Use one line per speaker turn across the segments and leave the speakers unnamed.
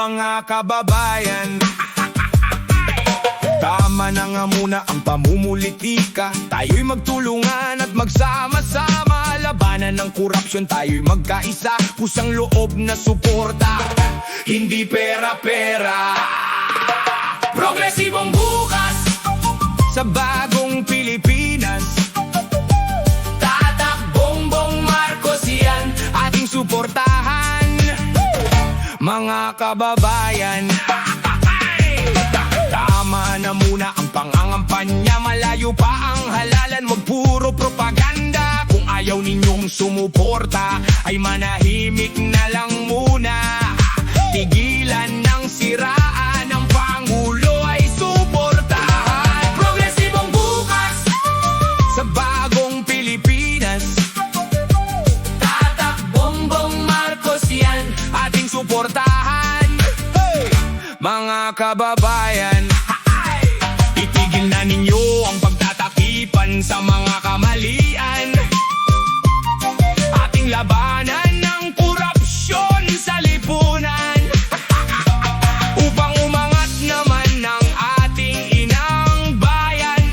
Mga kababayan, tama na nga muna ang pamumulitika. Tayo'y magtulungan at magsama-sama. Labanan ng korupsyon, tayo'y magkaisa. Pusang loob na suporta, hindi pera-pera. Progresibong bukas sa bagong Pilipinas. Tatakbong Bongbong Marcos yan, ating suportahan. Mga kababayan, tama na muna ang pangangampanya. Malayo pa ang halalan, wag puro propaganda. Kung ayaw ninyong sumuporta, ay manahimik na lang muna. Tigilan ng siraan, ang Pangulo ay suportahan. Progresibong bukas sa bagong Pilipinas. Tatakbong Bongbong Marcos yan, ating suportahan. Mga kababayan, itigil na ninyo ang pagtatakipan sa mga kamalian. Ating labanan ng korupsyon sa lipunan, upang umangat naman ng ating inang bayan.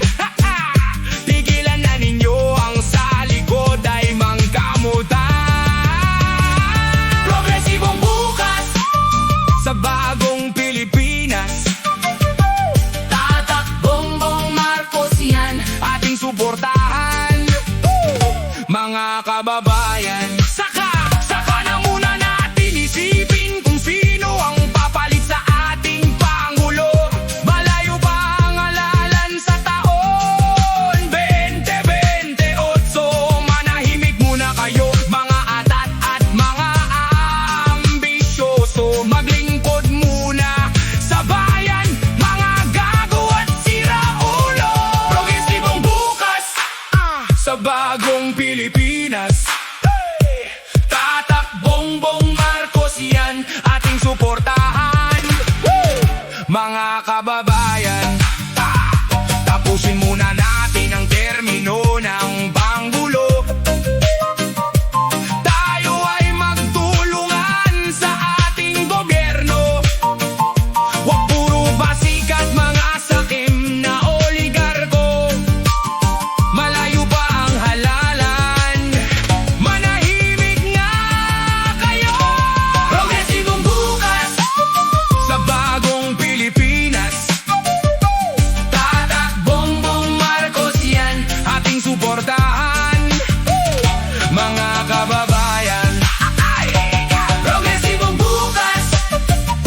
Tigilan na ninyo ang sa likod ay mangkamutan. Progresibong bukas sa bagong Pilipinas. Tatakbong Bongbong Marcos yan, ating suportahan. Mga kababayan, saka na muna natin isipin kung sino ang papalit sa ating Pangulo. Malayo pa ang halalan sa taon 2028. Manahimik muna kayo, mga atat at mga ambisyoso. Maglingkod muna sa bayan, mga gago at siraulo. Progresibong bukas sa bagong Pilipinas. Tatakbong Bongbong Marcos yan, ating suportahan. Mga kababayan, tapusin muna natin ang termino ng Pangulo. Tayo ay magtulungan sa ating gobyerno. Huwag puro basikat mga sakim na oligarko. Malayo pa ang halalan, manahimik nga kayo. Progresibong bukas sa bagong Pilipinas. Tatakbong Bongbong Marcos yan, ating suportahan. Mga kababayan, progresibong bukas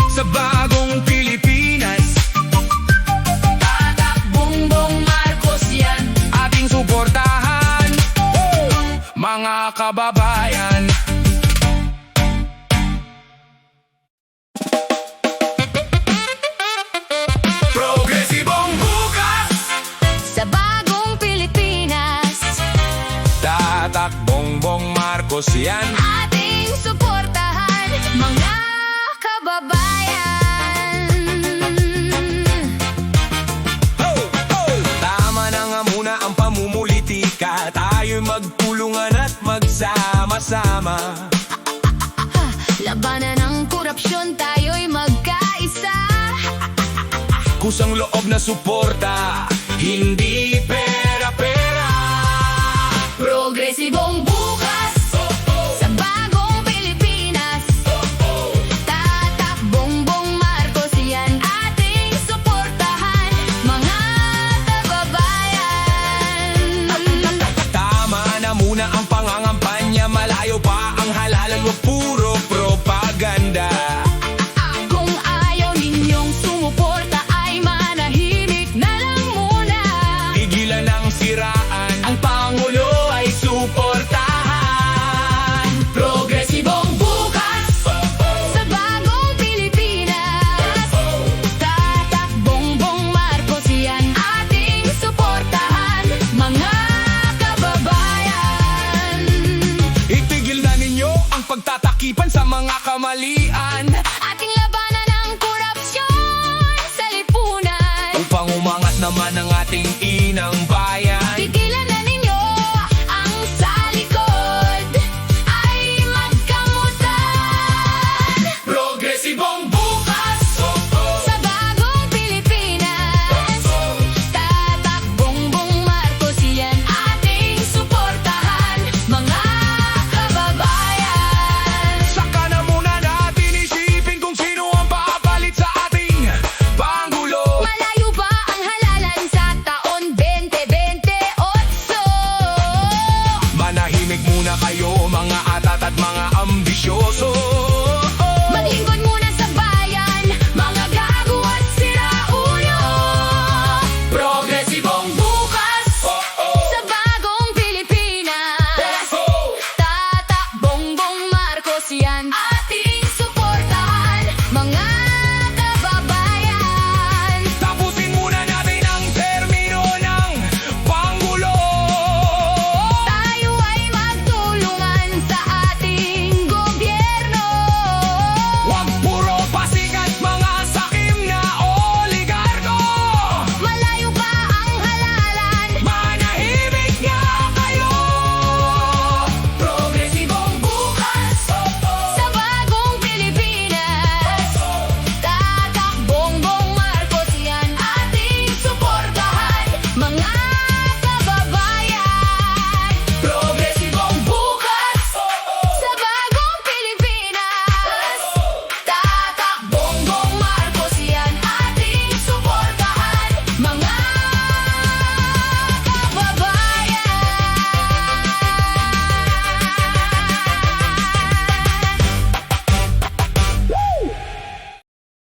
sa bagong Pilipinas. Tatakbong Bongbong Marcos yan, ating suportahan. Mga kababayan, progresibong bukas
Sa bagong Pilipinas,
tatakbong Bongbong Marcos yan.
ating suportahan, mga kababayan.
Tama na nga muna ang pamumulitika. Tayo'y magtulungan at magsama-sama.
Labanan ng korupsyon, tayo'y magkaisa.
Kusang loob na suporta, hindi pera-pera.
Progresibong bukas sa bagong Pilipinas. Tatakbong Bongbong Marcos yan, ating suportahan, mga kababayan.
Tama na muna ang pangangampanya. Malayo pa ang halalan, wag puro propaganda.
Kung ayaw ninyong sumuporta, ay manahimik na lang muna.
Tigilan ng siraan, ang Pangulo ay suportahan.
Progresibong bukas sa bagong Pilipinas. Tatakbong Bongbong Marcos yan, ating suportahan, mga kababayan.
Itigil na ninyo ang pagtatakipan sa mga kamalian,
Ating labanan ng korupsyon sa lipunan,
upang umangat naman ang ating inang bayan.